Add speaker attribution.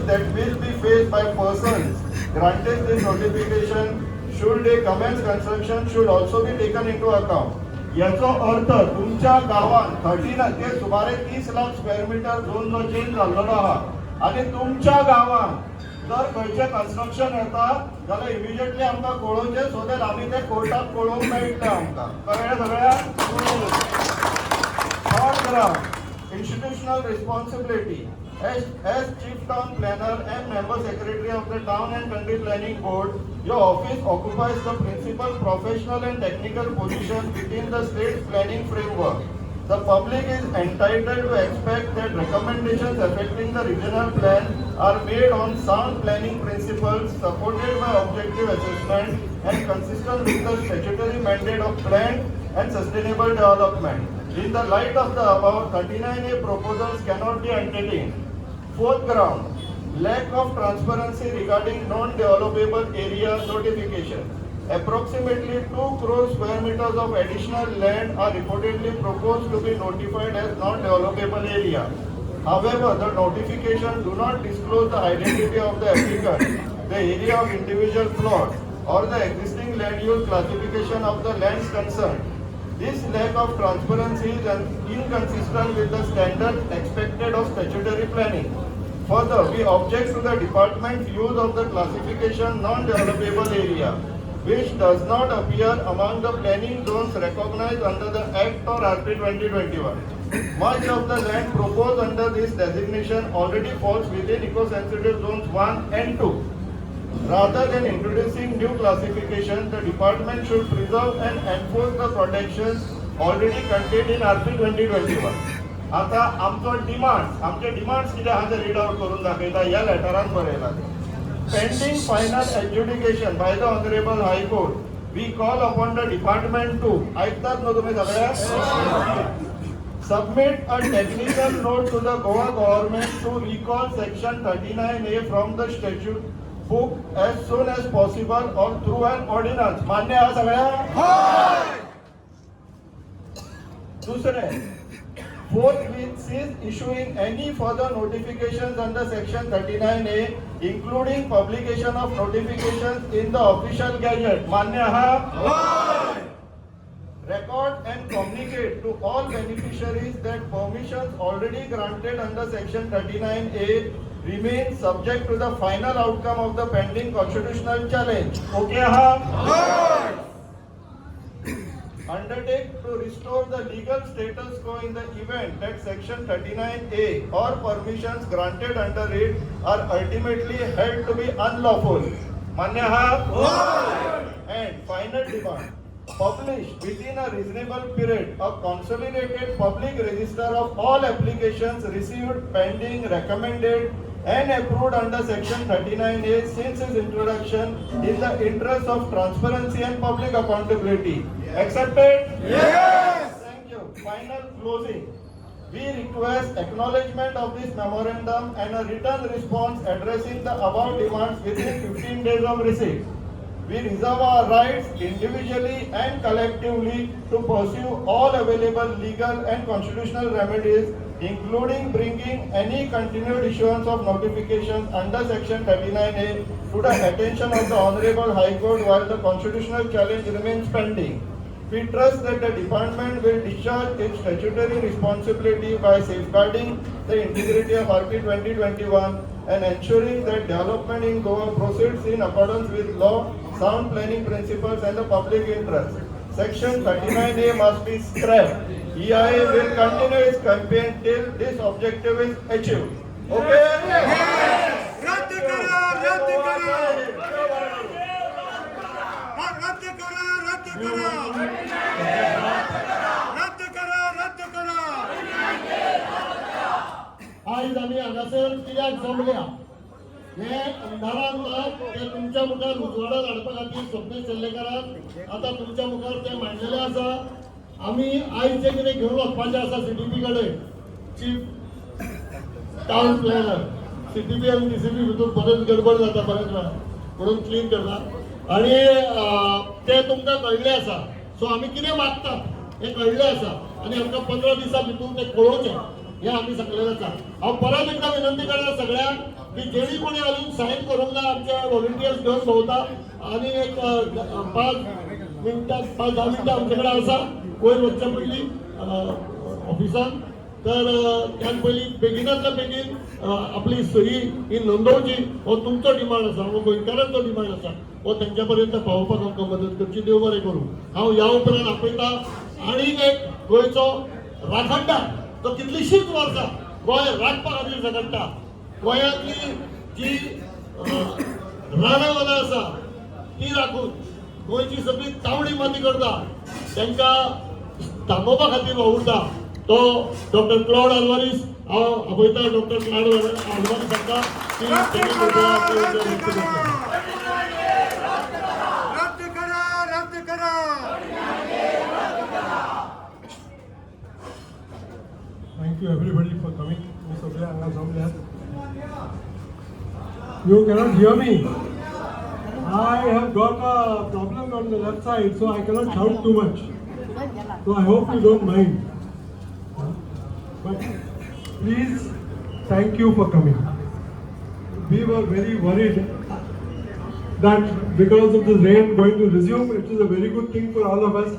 Speaker 1: that will be faced by persons granted this notification should they commence construction should also be taken into account. याचा अर्थ तुमच्या गावात 13 ते सुमारे 30 lakh square metre zone जो change झालेलो आहा आणि तुमच्या गावात जर खंयचे कन्स्ट्रक्शन येता जाल्यार इमिजिएटली आमकां कळोवचें सो दॅट आमी ते कोर्टाक कळोवंक मेळटलें आमकां कळ्ळें सगळ्यांक. Third ground, institutional responsibility. As Chief Town Planner and Member Secretary of the Town and Country Planning Board, your office occupies the principal professional and technical position within the state's planning framework. The public is entitled to expect that recommendations affecting the regional plan are made on sound planning principles supported by objective assessment and consistent with the statutory mandate of planned and sustainable development. In the light of the above, 39A proposals cannot be entertained. Fourth ground, lack of transparency regarding non-developable area notification. Approximately 2 crore square meters of additional land are reportedly proposed to be notified as non-developable area. However, the notification do not disclose the identity of the applicant, the area of individual plot, or the existing land use classification of the lands concerned. This lack of transparency is inconsistent with the standard expected of statutory planning. Further, we object to the department's use of the classification non-developable area, which does not appear among the planning zones recognized under the Act or RP 2021. Much of the land proposed under this designation already falls within eco-sensitive zones 1 and 2. Rather than introducing new classification, the department should preserve and enforce the protections already contained in RP 2021. आता आमचो आमचे demands कितें आहा ते read out करून दाखयता ह्या लेटरान बरयला. Pending final adjudication by the honourable high court we call upon the department to आयकतात न्हू तुमी सगळ्या submit a technical note to the Goa government to recall section 39A from the statute book as soon as possible or through an ordinance. मान्य आहा सगळ्या? दुसरे, fourth, we cease issuing any further notifications under section 39A, including publication of notifications in the official gazette. मान्य आहा? Record and communicate to all beneficiaries that permissions already granted under section 39A remain subject to the final outcome of the pending constitutional challenge. Okay, aha? Undertake to restore the legal status quo in the event that section 39A or permissions granted under it are ultimately held to be unlawful. Manya aha? And final demand. Publish within a reasonable period a consolidated public register of all applications received, pending, recommended and approved under section 39A since its introduction in the interest of transparency and public accountability. Accepted? Yes! Thank you. Final closing. We request acknowledgement of this memorandum and a written response addressing the above demands within 15 days of receipt. We reserve our rights individually and collectively to pursue all available legal and constitutional remedies, including bringing any continued issuance of notifications under section 39A to the attention of the Honorable High Court while the constitutional challenge remains pending. We trust that the department will discharge its statutory responsibility by safeguarding the integrity of RP 2021 and ensuring that development in Goa proceeds in accordance with law, sound planning principles and the public interest. Section 39A must be scrapped. EIA will continue its campaign till this objective is achieved. Okay?
Speaker 2: रद्द करा रद्द करा रद्द करा रद्द करा रद्द करा रद्द करा
Speaker 3: आज आम्ही हांगासर कित्याक जमल्या हे अंधारांत ते तुमच्या मुखार उजवाडाक हाडपा खातीर स्वप्नील सेल्लेकरान आता तुमच्या मुखार ते मांडलेले आसा. आम्ही आयज जे कितें घेवन वचपाचें आसा सीटीपी कडेन चीफ टाउन प्लॅनर सीटीपी आनी डीसीपी भितर बरेच गडबड जाता बरेच वेळा म्हणून क्लीन करता आनी ते तुमकां कळ्ळें आसा. सो आमी कितें मागतात हें कळ्ळें आसा आनी आमकां 15 दिसां भितर तें कळोवचें हें आमी सांगलेलें आसा. हांव परत एकदां विनंती करता सगळ्यांक की जेणी कोणी अजून साईन करूंक ना आमच्या व्हॉलंटियर्स घेऊन भोवता आणि एक 5-10 मिनिटां आमचे कडेन आसा वयर वचच्या पयलीं ऑफिसान. तर त्यान पयलीं बेगिनांतल्या बेगीन आपली सही ही नोंदवची हो तुमचो डिमांड आसा, हो गोंयकारांचो डिमांड आसा, हो तेंच्या पर्यंत पावोवपाक आमकां मदत करची. देव बरें करूं. हांव ह्या उपरांत आपयता आनीक एक गोंयचो राखणदार तो कितलींशींच वर्सां गोंय राखपा खातीर झगडटा. गोंयांतली जी रानां वनां आसा ती राखून गोंयची सगळी तावडी माती करता तांकां थांबोवपा खातीर वावुरता तो डॉक्टर क्लॉड आल्वारीस. हांव आपयता डॉक्टर क्लॉड आल्वारीस हांकां की तेणी करता आपले विचार व्यक्त करता.
Speaker 2: रद्द करा रद्द करा.
Speaker 4: Thank you everybody for coming. You सगळे हांगा जमल्यात. You cannot hear me. I have got a problem on the left side, so I cannot shout too much. So I hope you don't mind. But please, thank you for coming. We were very worried that because of the rain going to resume, it is a very good thing for all of us